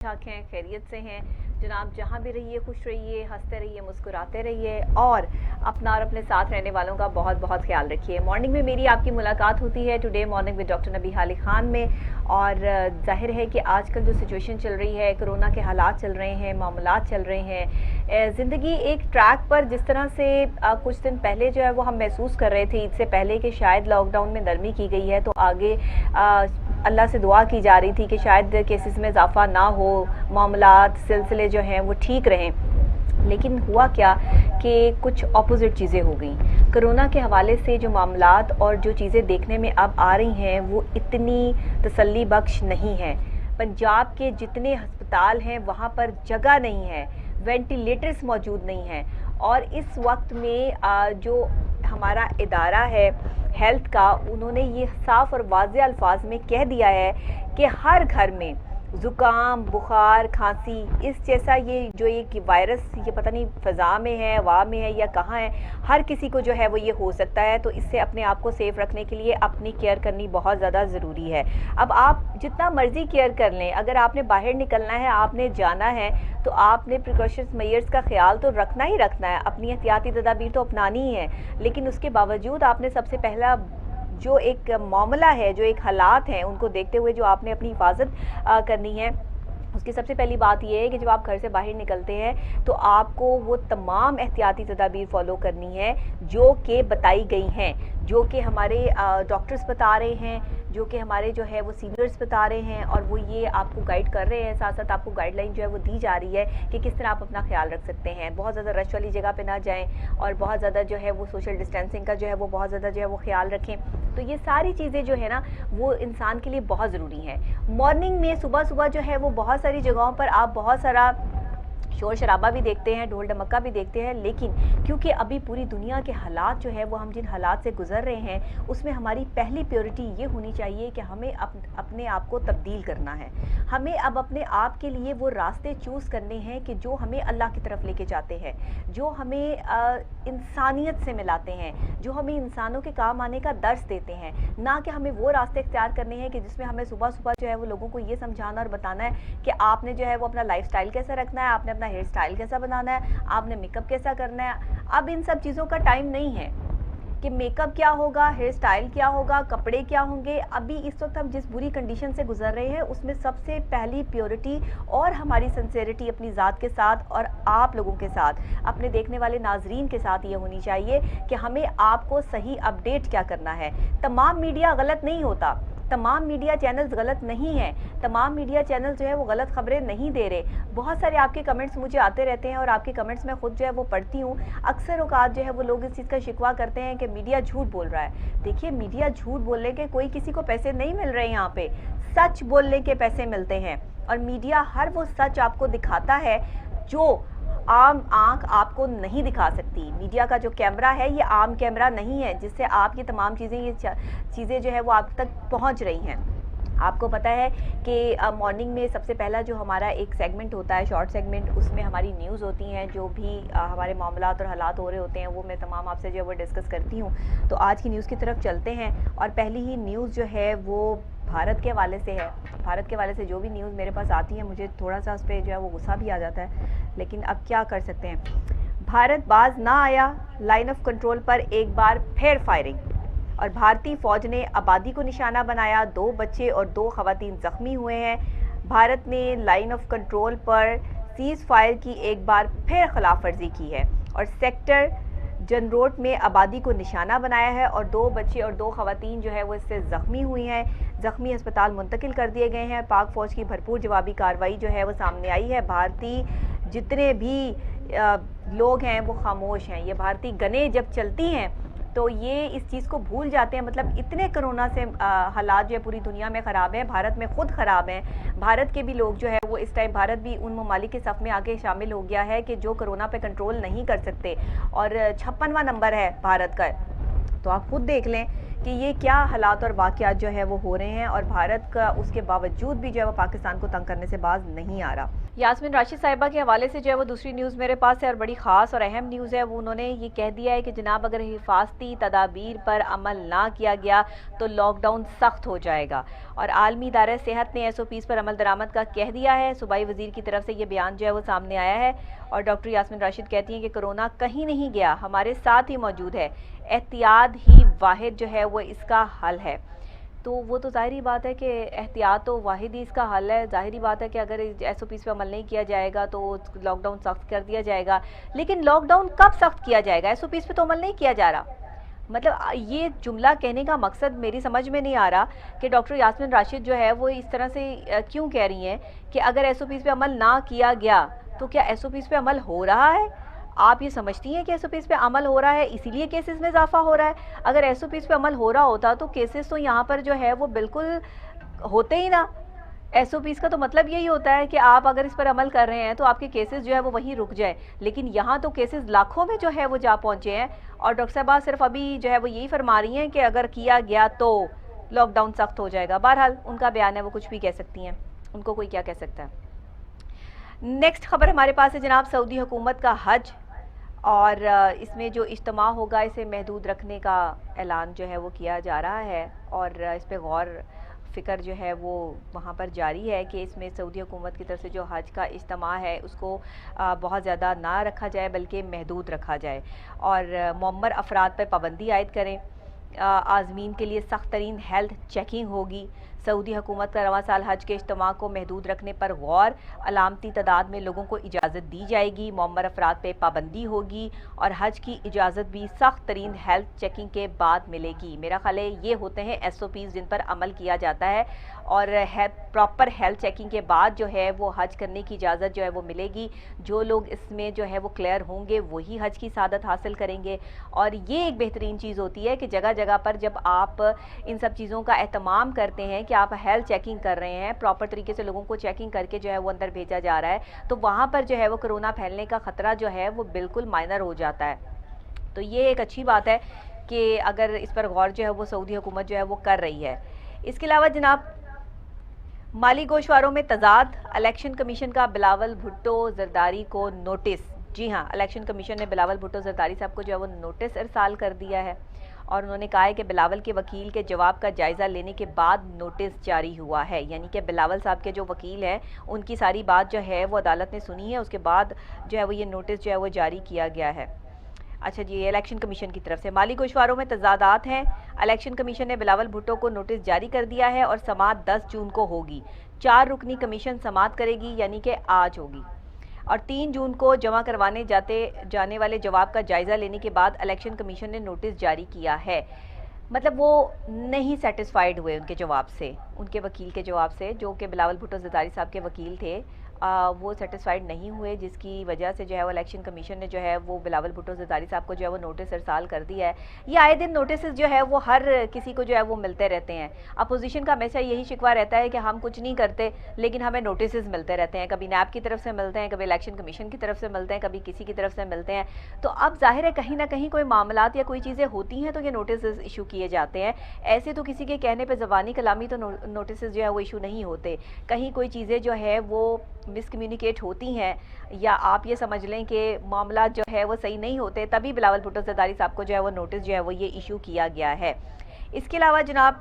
ठाक हैं, खैरियत से हैं जनाब। जहाँ भी रहिए खुश रहिए, हंसते रहिए, मुस्कुराते रहिए और अपने साथ रहने वालों का बहुत बहुत ख्याल रखिए। मॉर्निंग में मेरी आपकी मुलाकात होती है today morning with doctor Nabiha Ali Khan में। और जाहिर है कि आजकल जो सिचुएशन चल रही है, कोरोना के हालात चल रहे हैं, मामलात चल रहे हैं, ज़िंदगी एक ट्रैक पर जिस तरह से कुछ दिन पहले जो है वो हम महसूस कर रहे थे, इससे पहले कि शायद लॉकडाउन में नरमी की गई है, तो आगे अल्लाह से दुआ की जा रही थी कि शायद केसेस में इजाफा ना हो, मामलात सिलसिले जो हैं वो ठीक रहें। लेकिन हुआ क्या कि कुछ अपोजिट चीज़ें हो गई। कोरोना के हवाले से जो मामलात और जो चीज़ें देखने में अब आ रही हैं वो इतनी तसल्ली बख्श नहीं है। पंजाब के जितने अस्पताल हैं वहाँ पर जगह नहीं है, वेंटिलेटर्स मौजूद नहीं हैं। और इस वक्त में जो हमारा इदारा है हेल्थ का, उन्होंने ये साफ़ और वाज़ेह अल्फाज में कह दिया है कि हर घर में ज़ुकाम, बुखार, खांसी इस जैसा ये जो एक वायरस, ये पता नहीं फ़ज़ा में है, हवा में है या कहाँ है, हर किसी को जो है वो ये हो सकता है। तो इससे अपने आप को सेफ़ रखने के लिए अपनी केयर करनी बहुत ज़्यादा ज़रूरी है। अब आप जितना मर्ज़ी केयर कर लें, अगर आपने बाहर निकलना है, आपने जाना है, तो आपने प्रिकॉशंस मेजर्स का ख्याल तो रखना ही रखना है, अपनी एहतियाती तदाबीर तो अपनानी ही है। लेकिन उसके बावजूद आपने सबसे पहला जो एक मामला है, जो एक हालात हैं, उनको देखते हुए जो आपने अपनी हिफाजत करनी है, उसकी सबसे पहली बात यह है कि जब आप घर से बाहर निकलते हैं तो आपको वो तमाम एहतियाती तदाबीर फ़ॉलो करनी है जो कि बताई गई हैं, जो कि हमारे डॉक्टर्स बता रहे हैं, जो कि हमारे जो है वो सीनियर्स बता रहे हैं, और वो ये आपको गाइड कर रहे हैं। साथ साथ आपको गाइडलाइन जो है वो दी जा रही है कि किस तरह आप अपना ख्याल रख सकते हैं। बहुत ज़्यादा रश वाली जगह पे ना जाएं और बहुत ज़्यादा जो है वो सोशल डिस्टेंसिंग का जो है वो बहुत ज़्यादा जो है वो ख्याल रखें। तो ये सारी चीज़ें जो है ना वो इंसान के लिए बहुत ज़रूरी हैं। मॉर्निंग में सुबह सुबह जो है वो बहुत सारी जगहों पर आप बहुत सारा शोर शराबा भी देखते हैं, ढोल ढमक्का भी देखते हैं, लेकिन क्योंकि अभी पूरी दुनिया के हालात जो है वो हम जिन हालात से गुजर रहे हैं उसमें हमारी पहली प्रायोरिटी ये होनी चाहिए कि हमें अपने आप को तब्दील करना है। हमें अब अपने आप के लिए वो रास्ते चूज़ करने हैं कि जो हमें अल्लाह की तरफ लेके जाते हैं, जो हमें इंसानियत से मिलाते हैं, जो हमें इंसानों के काम आने का दर्स देते हैं। ना कि हमें वो रास्ते इख्तियार करने हैं कि जिसमें हमें सुबह सुबह जो है वो लोगों को ये समझाना और बताना है कि आपने जो है वो अपना लाइफ स्टाइल कैसा रखना है, आपने अपना हेयर स्टाइल कैसा बनाना है, आपने मेकअप कैसा करना है। अब इन सब चीज़ों का टाइम नहीं है कि मेकअप क्या होगा, हेयर स्टाइल क्या होगा, कपड़े क्या होंगे। अभी इस वक्त हम जिस बुरी कंडीशन से गुजर रहे हैं उसमें सबसे पहली प्रायोरिटी और हमारी सिंसेरिटी अपनी ज़ात के साथ और आप लोगों के साथ, अपने देखने वाले नाजरीन के साथ ये होनी चाहिए कि हमें आपको सही अपडेट क्या करना है। तमाम मीडिया गलत नहीं होता, तमाम मीडिया चैनल्स गलत नहीं हैं, तमाम मीडिया चैनल जो है वो गलत खबरें नहीं दे रहे। बहुत सारे आपके कमेंट्स मुझे आते रहते हैं और आपके कमेंट्स मैं खुद जो है वो पढ़ती हूँ। अक्सर औकात जो है वो लोग इस चीज़ का शिकवा करते हैं कि मीडिया झूठ बोल रहा है। देखिए, मीडिया झूठ बोलने के कोई किसी को पैसे नहीं मिल रहे, यहाँ पे सच बोलने के पैसे मिलते हैं। और मीडिया हर वो सच आपको दिखाता है जो आम आंख आपको नहीं दिखा सकती। मीडिया का जो कैमरा है ये आम कैमरा नहीं है जिससे आप ये तमाम चीज़ें चीज़ें जो है वो आप तक पहुंच रही हैं। आपको पता है कि मॉर्निंग में सबसे पहला जो हमारा एक सेगमेंट होता है, शॉर्ट सेगमेंट, उसमें हमारी न्यूज़ होती हैं, जो भी हमारे मामलात और हालात हो रहे होते हैं वो मैं तमाम आपसे जो है वो डिस्कस करती हूँ। तो आज की न्यूज़ की तरफ चलते हैं और पहली ही न्यूज़ जो है वो भारत के हवाले से है। भारत के हवाले से जो भी न्यूज़ मेरे पास आती है मुझे थोड़ा सा उस पर जो है वो गुस्सा भी आ जाता है, लेकिन अब क्या कर सकते हैं। भारत बाज ना आया, लाइन ऑफ कंट्रोल पर एक बार फिर फायरिंग, और भारतीय फौज ने आबादी को निशाना बनाया, 2 बच्चे और 2 खवातीन जख्मी हुए हैं। भारत ने लाइन ऑफ कंट्रोल पर सीज़ फायर की एक बार फिर खिलाफ वर्जी की है और सेक्टर जनरोट में आबादी को निशाना बनाया है और 2 बच्चे और 2 खवातीन जो है वो इससे ज़ख्मी हुई हैं। ज़ख्मी अस्पताल मुंतकिल कर दिए गए हैं। पाक फ़ौज की भरपूर जवाबी कार्रवाई जो है वो सामने आई है। भारतीय जितने भी लोग हैं वो खामोश हैं। ये भारतीय गनें जब चलती हैं तो ये इस चीज़ को भूल जाते हैं। मतलब इतने कोरोना से हालात जो है पूरी दुनिया में ख़राब हैं, भारत में ख़ुद ख़राब हैं। भारत के भी लोग जो है वो इस टाइम, भारत भी उन ममालिक के सफ़ में आके शामिल हो गया है कि जो कोरोना पे कंट्रोल नहीं कर सकते, और 56वां नंबर है भारत का। तो आप खुद देख लें کہ یہ کیا حالات اور واقعات جو ہے وہ ہو رہے ہیں، اور بھارت کا اس کے باوجود بھی جو ہے وہ پاکستان کو تنگ کرنے سے باز نہیں آ رہا۔ یاسمین راشد صاحبہ کے حوالے سے جو ہے وہ دوسری نیوز میرے پاس ہے، اور بڑی خاص اور اہم نیوز ہے۔ وہ انہوں نے یہ کہہ دیا ہے کہ جناب اگر حفاظتی تدابیر پر عمل نہ کیا گیا تو لاک ڈاؤن سخت ہو جائے گا، اور عالمی ادارہ صحت نے SOPs پر عمل درآمد کا کہہ دیا ہے۔ صوبائی وزیر کی طرف سے یہ بیان جو ہے وہ سامنے آیا ہے، اور ڈاکٹر یاسمین راشد کہتی ہیں کہ کرونا کہیں نہیں گیا، ہمارے ساتھ ہی موجود ہے، احتیاط ہی واحد جو ہے وہ اس کا حل ہے۔ تو وہ تو ظاہری بات ہے کہ احتیاط تو واحد ہی اس کا حل ہے۔ ظاہری بات ہے کہ اگر SOPs پہ عمل نہیں کیا جائے گا تو لاک ڈاؤن سخت کر دیا جائے گا، لیکن لاک ڈاؤن کب سخت کیا جائے گا؟ SOPs پہ تو عمل نہیں کیا جا رہا۔ مطلب یہ جملہ کہنے کا مقصد میری سمجھ میں نہیں آ رہا کہ ڈاکٹر یاسمین راشد جو ہے وہ اس طرح سے کیوں کہہ رہی ہیں کہ اگر SOPs پہ عمل نہ کیا گیا تو کیا SOPs پہ عمل ہو رہا ہے؟ آپ یہ سمجھتی ہیں کہ SOPs پہ عمل ہو رہا ہے اسی لیے کیسز میں اضافہ ہو رہا ہے؟ اگر SOPs پہ عمل ہو رہا ہوتا تو کیسز تو یہاں پر جو ہے وہ بالکل ہوتے ہی نہ۔ SOPs کا تو مطلب یہی ہوتا ہے کہ آپ اگر اس پر عمل کر رہے ہیں تو آپ کے کیسز جو ہے وہ وہیں رک جائیں، لیکن یہاں تو کیسز لاکھوں میں جو ہے وہ جا پہنچے ہیں، اور ڈاکٹر صاحبہ صرف ابھی جو ہے وہ یہی فرما رہی ہیں کہ اگر کیا گیا تو لاک ڈاؤن سخت ہو جائے گا۔ بہرحال ان کا بیان ہے، وہ کچھ بھی کہہ سکتی ہیں، ان کو کوئی کیا کہہ سکتا ہے۔ نیکسٹ خبر ہمارے پاس ہے جناب، سعودی حکومت کا حج اور اس میں جو اجتماع ہوگا اسے محدود رکھنے کا اعلان جو ہے وہ کیا جا رہا ہے، اور اس پہ غور فکر جو ہے وہ وہاں پر جاری ہے کہ اس میں سعودی حکومت کی طرف سے جو حج کا اجتماع ہے اس کو بہت زیادہ نہ رکھا جائے بلکہ محدود رکھا جائے، اور معمر افراد پر پابندی عائد کریں۔ عازمین کے لیے سخت ترین ہیلتھ چیکنگ ہوگی۔ سعودی حکومت کا رواں سال حج کے اجتماع کو محدود رکھنے پر غور، علامتی تعداد میں لوگوں کو اجازت دی جائے گی، معمر افراد پہ پابندی ہوگی، اور حج کی اجازت بھی سخت ترین ہیلتھ چیکنگ کے بعد ملے گی۔ میرا خیال ہے یہ ہوتے ہیں SOPs جن پر عمل کیا جاتا ہے، اور پراپر ہیلتھ چیکنگ کے بعد جو ہے وہ حج کرنے کی اجازت جو ہے وہ ملے گی۔ جو لوگ اس میں جو ہے وہ کلیئر ہوں گے وہی حج کی سعادت حاصل کریں گے، اور یہ ایک بہترین چیز ہوتی ہے کہ جگہ جگہ پر جب آپ ان سب چیزوں کا اہتمام کرتے ہیں کہ آپ ہیلتھ چیکنگ کر رہے ہیں، پراپر طریقے سے لوگوں کو چیکنگ کر کے جو ہے وہ اندر بھیجا جا رہا ہے، تو وہاں پر جو ہے وہ کرونا پھیلنے کا خطرہ جو ہے وہ بالکل مائنر ہو جاتا ہے۔ تو یہ ایک اچھی بات ہے کہ اگر اس پر غور جو ہے وہ سعودی حکومت جو ہے وہ کر رہی ہے۔ اس کے علاوہ جناب، مالی گوشواروں میں تضاد، الیکشن کمیشن کا بلاول بھٹو زرداری کو نوٹس۔ جی ہاں، الیکشن کمیشن نے بلاول بھٹو زرداری صاحب کو جو ہے وہ نوٹس ارسال کر دیا ہے، اور انہوں نے کہا ہے کہ بلاول کے وکیل کے جواب کا جائزہ لینے کے بعد نوٹس جاری ہوا ہے، یعنی کہ بلاول صاحب کے جو وکیل ہیں ان کی ساری بات جو ہے وہ عدالت نے سنی ہے، اس کے بعد جو ہے وہ یہ نوٹس جو ہے وہ جاری کیا گیا ہے۔ اچھا جی، الیکشن کمیشن کی طرف سے مالی گوشواروں میں تضادات ہیں، الیکشن کمیشن نے بلاول بھٹو کو نوٹس جاری کر دیا ہے، اور سماعت 10 جون کو ہوگی۔ 4 رکنی کمیشن سماعت کرے گی، یعنی کہ آج ہوگی، اور 3 جون کو جمع کروانے جانے والے جواب کا جائزہ لینے کے بعد الیکشن کمیشن نے نوٹس جاری کیا ہے۔ مطلب وہ نہیں سیٹسفائیڈ ہوئے ان کے جواب سے، ان کے وکیل کے جواب سے، جو کہ بلاول بھٹو زرداری صاحب کے وکیل تھے، وہ سیٹسفائیڈ نہیں ہوئے، جس کی وجہ سے جو ہے وہ الیکشن کمیشن نے جو ہے وہ بلاول بھٹو زرداری صاحب کو جو ہے وہ نوٹس ارسال کر دیا ہے۔ یہ آئے دن نوٹسز جو ہے وہ ہر کسی کو جو ہے وہ ملتے رہتے ہیں۔ اپوزیشن کا ہمیشہ یہی شکوہ رہتا ہے کہ ہم کچھ نہیں کرتے لیکن ہمیں نوٹسز ملتے رہتے ہیں، کبھی نیب کی طرف سے ملتے ہیں، کبھی الیکشن کمیشن کی طرف سے ملتے ہیں، کبھی کسی کی طرف سے ملتے ہیں۔ تو اب ظاہر ہے کہیں نہ کہیں کوئی معاملات یا کوئی چیزیں ہوتی ہیں تو یہ نوٹسز ایشو کیے جاتے ہیں، ایسے تو کسی کے کہنے پہ زبانی کلامی تو نوٹسز جو ہے وہ ایشو نہیں ہوتے۔ کہیں کوئی چیزیں جو ہے وہ مس کمیونیکیٹ ہوتی ہیں، یا آپ یہ سمجھ لیں کہ معاملات جو ہے وہ صحیح نہیں ہوتے، تبھی بلاول بھٹو زرداری صاحب کو جو ہے وہ نوٹس جو ہے وہ یہ ایشو کیا گیا ہے۔ اس کے علاوہ جناب،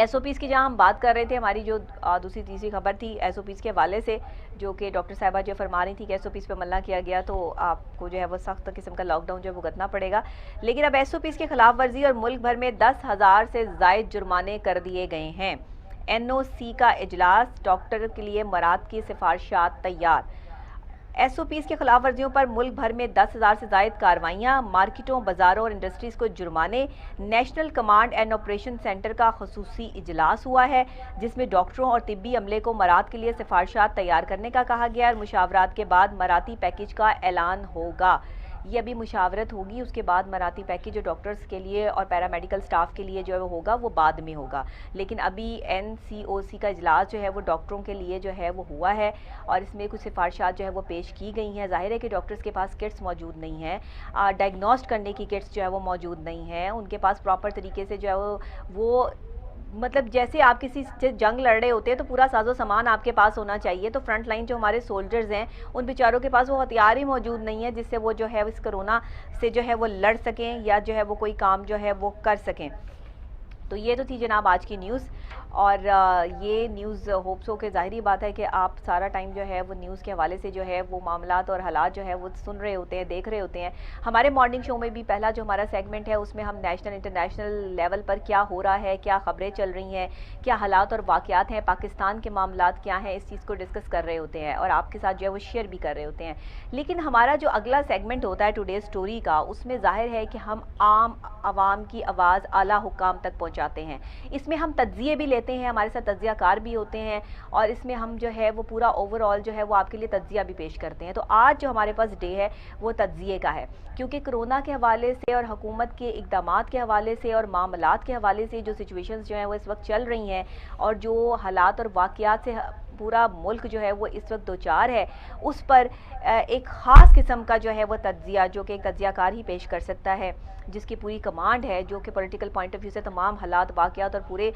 SOPs کی جہاں ہم بات کر رہے تھے، ہماری جو دوسری تیسری خبر تھی SOPs کے حوالے سے، جو کہ ڈاکٹر صاحبہ جو فرما رہی تھی کہ SOPs پہ عمل نہ کیا گیا تو آپ کو جو ہے وہ سخت قسم کا لاک ڈاؤن جو ہے بھگتنا پڑے گا، لیکن اب SOPs کے خلاف ورزی اور ملک بھر میں 10,000 سے زائد جرمانے کر دیے گئے ہیں۔ NOC کا اجلاس، ڈاکٹر کے لیے مراد کی سفارشات تیار۔ SOPs کی خلاف ورزیوں پر ملک بھر میں 10,000 سے زائد کارروائیاں، مارکیٹوں، بازاروں اور انڈسٹریز کو جرمانے۔ National command and operation centre کا خصوصی اجلاس ہوا ہے جس میں ڈاکٹروں اور طبی عملے کو مراد کے لیے سفارشات تیار کرنے کا کہا گیا، اور مشاورات کے بعد مراتی پیکیج کا اعلان ہوگا۔ ये अभी मुशावरत होगी, उसके बाद मराठी पैकेज जो डॉक्टर्स के लिए और पैरामेडिकल स्टाफ के लिए जो है वो होगा, वो बाद में होगा। लेकिन अभी NCOC का इजलास जो है वो डॉक्टरों के लिए जो है वो हुआ है और इसमें कुछ सिफारिशात जो है वो पेश की गई हैं। ज़ाहिर है कि डॉक्टर्स के पास किट्स मौजूद नहीं हैं, डायग्नोस्ट करने की किट्स जो है वो मौजूद नहीं हैं, उनके पास प्रॉपर तरीके से जो है वो मतलब जैसे आप किसी से जंग लड़ रहे होते हैं तो पूरा साजो सामान आपके पास होना चाहिए। तो फ्रंट लाइन जो हमारे सोल्जर्स हैं उन बेचारों के पास वो हथियार ही मौजूद नहीं है जिससे वो जो है इस कोरोना से जो है वो लड़ सकें या जो है वो कोई काम जो है वो कर सकें। तो ये तो थी जनाब आज की न्यूज़, और ये न्यूज़ होप्स हो के ज़ाहिरी बात है कि आप सारा टाइम जो है वो न्यूज़ के हवाले से जो है वो मामलात और हालात जो है वो सुन रहे होते हैं, देख रहे होते हैं। हमारे मॉर्निंग शो में भी पहला जो हमारा सेगमेंट है उसमें हम नेशनल इंटरनेशनल लेवल पर क्या हो रहा है, क्या ख़बरें चल रही हैं, क्या हालात और वाक़यात हैं, पाकिस्तान के मामलात क्या हैं, इस चीज़ को डिस्कस कर रहे होते हैं और आपके साथ जो है वो शेयर भी कर रहे होते हैं। लेकिन हमारा जो अगला सेगमेंट होता है टुडे स्टोरी का, उसमें ज़ाहिर है कि हम आम आवाम की आवाज़ आला हुक्काम तक पहुँचाते हैं। इसमें हम तज्ज़िये भी लेते हैं, हमारे साथ तज्ज़ियाकार भी होते हैं और इसमें हम जो है वो पूरा ओवरऑल जो है वो आपके लिए तज्ज़िया भी पेश करते हैं। तो आज जो हमारे पास डे है वो तज्ज़िये का है, क्योंकि कोरोना के हवाले से और हुकूमत के इक़दामात के हवाले से और मामलात के हवाले से जो सिचुएशंस जो हैं वो इस वक्त चल रही हैं और जो हालात और वाक़यात से पूरा मुल्क जो है वो इस वक्त दो चार है, उस पर एक ख़ास किस्म का जो है वो तज्ज़िया, जो कि एक तज्ज़ियाकार ही पेश कर सकता है, जिसकी पूरी कमांड है, जो कि पॉलिटिकल पॉइंट ऑफ व्यू से तमाम हालात वाक़यात और पूरे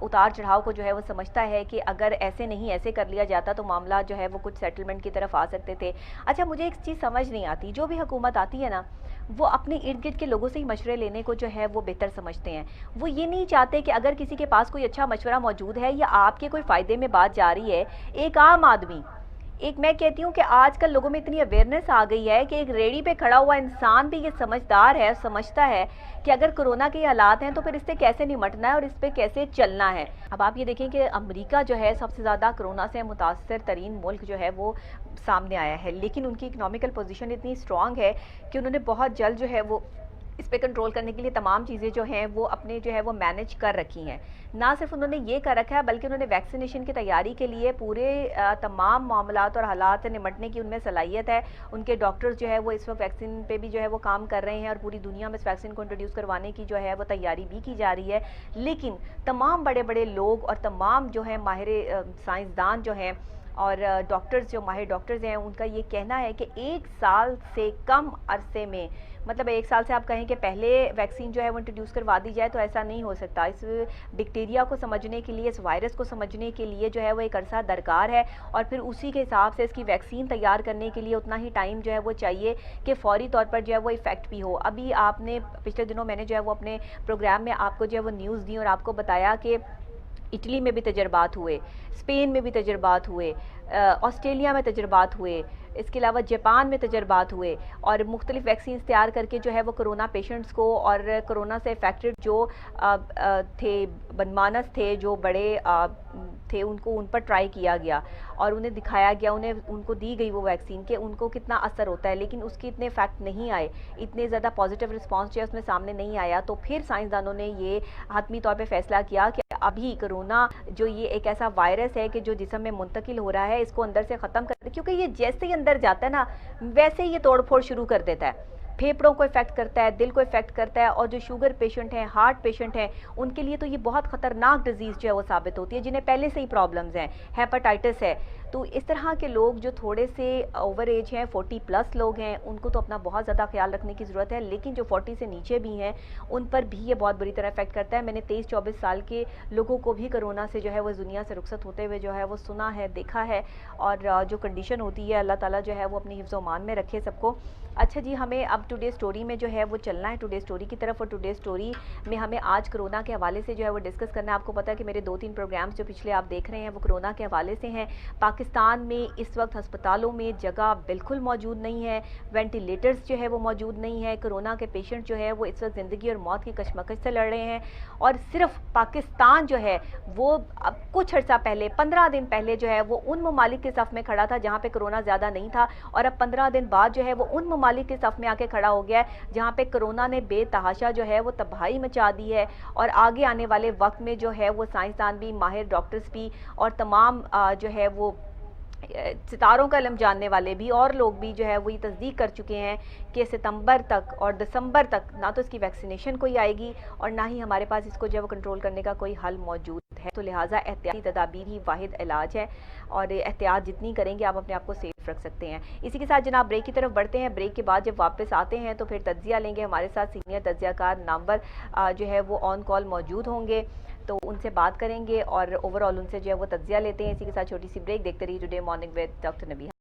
उतार चढ़ाव को जो है वो समझता है कि अगर ऐसे नहीं ऐसे कर लिया जाता तो मामला जो है वो कुछ सेटलमेंट की तरफ आ सकते थे। अच्छा, मुझे एक चीज़ समझ नहीं आती, जो भी हुकूमत आती है ना वो अपने इर्द गिर्द के लोगों से ही मशवरे लेने को जो है वो बेहतर समझते हैं। वो ये नहीं चाहते कि अगर किसी के पास कोई अच्छा मशवरा मौजूद है या आपके कोई फ़ायदे में बात जा रही है, एक आम आदमी, एक मैं कहती हूँ कि आजकल लोगों में इतनी अवेयरनेस आ गई है कि एक रेडी पे खड़ा हुआ इंसान भी ये समझदार है, समझता है कि अगर कोरोना के हालात हैं तो फिर इससे कैसे निपटना है और इस पर कैसे चलना है। अब आप ये देखें कि अमेरिका जो है सबसे ज़्यादा कोरोना से मुतासर तरीन मुल्क जो है वो सामने आया है, लेकिन उनकी इकनॉमिकल पोजीशन इतनी स्ट्रॉन्ग है कि उन्होंने बहुत जल्द जो है वो इस पे कंट्रोल करने के लिए तमाम चीज़ें जो हैं वो अपने जो है वो मैनेज कर रखी हैं। ना सिर्फ उन्होंने ये कर रखा है बल्कि उन्होंने वैक्सीनेशन की तैयारी के लिए पूरे तमाम मामलात और हालात से निपटने की उनमें सलाहियत है। उनके डॉक्टर्स जो है वो इस वक्त वैक्सीन पे भी जो है वो काम कर रहे हैं और पूरी दुनिया में इस वैक्सीन को इंट्रोड्यूस करवाने की जो है वो तैयारी भी की जा रही है। लेकिन तमाम बड़े बड़े लोग और तमाम जो है माहिर साइंसदान जो हैं और डॉक्टर्स, जो माहिर डॉक्टर्स हैं, उनका ये कहना है कि 1 साल से कम अरसे में, मतलब 1 साल से आप कहें कि पहले वैक्सीन जो है वो इंट्रोड्यूस करवा दी जाए तो ऐसा नहीं हो सकता। इस बैक्टीरिया को समझने के लिए, इस वायरस को समझने के लिए जो है वो एक अरसा दरकार है और फिर उसी के हिसाब से इसकी वैक्सीन तैयार करने के लिए उतना ही टाइम जो है वो चाहिए कि फ़ौरी तौर पर जो है वो इफ़ेक्ट भी हो। अभी आपने पिछले दिनों मैंने जो है वो अपने प्रोग्राम में आपको जो है वो न्यूज़ दी और आपको बताया कि इटली में भी तजर्बात हुए, स्पेन में भी तजर्बात हुए, ऑस्ट्रेलिया में तजर्बात हुए, इसके अलावा जापान में तजर्बात हुए और मुख्तलिफ वैक्सीन तैयार करके जो है वो कोरोना पेशेंट्स को और कोरोना से इफेक्टेड जो थे, बनमानस थे, जो बड़े थे, उनको उन पर ट्राई किया गया और उन्हें दिखाया गया, उनको दी गई वो वैक्सीन के उनको कितना असर होता है, लेकिन उसके इतने इफेक्ट नहीं आए, इतने ज़्यादा पॉजिटिव रिस्पांस जो है उसमें सामने नहीं आया। तो फिर साइंसदानों ने ये हतमी तौर पे फैसला किया कि अभी कोरोना जो ये एक ऐसा वायरस है कि जो जिस्म में मुंतकिल हो रहा है, इसको अंदर से ख़त्म कर, क्योंकि ये जैसे ही अंदर जाता है ना वैसे ही ये तोड़फोड़ शुरू कर देता है, फेफड़ों को इफेक्ट करता है, दिल को इफेक्ट करता है और जो शुगर पेशेंट हैं, हार्ट पेशेंट हैं, उनके लिए तो ये बहुत ख़तरनाक डिजीज़ जो है वो साबित होती है, जिन्हें पहले से ही प्रॉब्लम्स हैं, हेपेटाइटिस है। तो इस तरह के लोग जो थोड़े से ओवर एज हैं, 40+ लोग हैं, उनको तो अपना बहुत ज़्यादा ख्याल रखने की ज़रूरत है, लेकिन जो 40 से नीचे भी हैं उन पर भी ये बहुत बुरी तरह इफेक्ट करता है। मैंने 23-24 साल के लोगों को भी कोरोना से जो है वो दुनिया से रुखसत होते हुए जो है वो सुना है, देखा है और जो कंडीशन होती है, अल्लाह ताला जो है वो अपनी हिफ्ज़ मान में रखे सबको। अच्छा जी, हमें अब टुडे स्टोरी में जो है वो चलना है, टुडे स्टोरी की तरफ, और टुडे स्टोरी में हमें आज कोरोना के हवाले से जो है वो डिस्कस करना है। आपको पता है कि मेरे 2-3 प्रोग्राम्स जो पिछले आप देख रहे हैं वो कोरोना के हवाले से हैं। पाकिस्तान में इस वक्त हस्पतालों में जगह बिल्कुल मौजूद नहीं है, वेंटिलेटर्स जो है वो मौजूद नहीं है, कोरोना के पेशेंट जो है वो इस वक्त ज़िंदगी और मौत की कशमकश से लड़ रहे हैं और सिर्फ पाकिस्तान जो है वो अब कुछ अर्सा पहले, 15 दिन पहले जो है वो उन ममालिक के सफ़ में खड़ा था जहाँ पे कोरोना ज़्यादा नहीं था और अब 15 दिन बाद जो है वो उन ममालिक के सफ़ में आके खड़ा हो गया है जहाँ पे कोरोना ने बेतहाशा जो है वो तबाही मचा दी है। और आगे आने वाले वक्त में जो है वो साइंसदान भी, माहिर डॉक्टर्स भी और तमाम जो है वो ستاروں کا علم جاننے والے بھی اور لوگ بھی جو ہے وہ یہ تصدیق کر چکے ہیں کہ ستمبر تک اور دسمبر تک نہ تو اس کی ویکسینیشن کوئی آئے گی اور نہ ہی ہمارے پاس اس کو جو ہے وہ کنٹرول کرنے کا کوئی حل موجود ہے. تو لہٰذا احتیاطی تدابیر ہی واحد علاج ہے اور احتیاط جتنی کریں گے آپ اپنے آپ کو سیف رکھ سکتے ہیں. اسی کے ساتھ جناب بریک کی طرف بڑھتے ہیں. بریک کے بعد جب واپس آتے ہیں تو پھر تجزیہ لیں گے. ہمارے ساتھ سینئر تجزیہ کار نامور جو ہے وہ آن کال موجود ہوں گے تو ان سے بات کریں گے اور اوور آل ان سے جو ہے وہ تجزیہ لیتے ہیں. اسی کے ساتھ چھوٹی سی بریک. دیکھتے رہیے ٹوڈے مارننگ ود ڈاکٹر نبیہہ.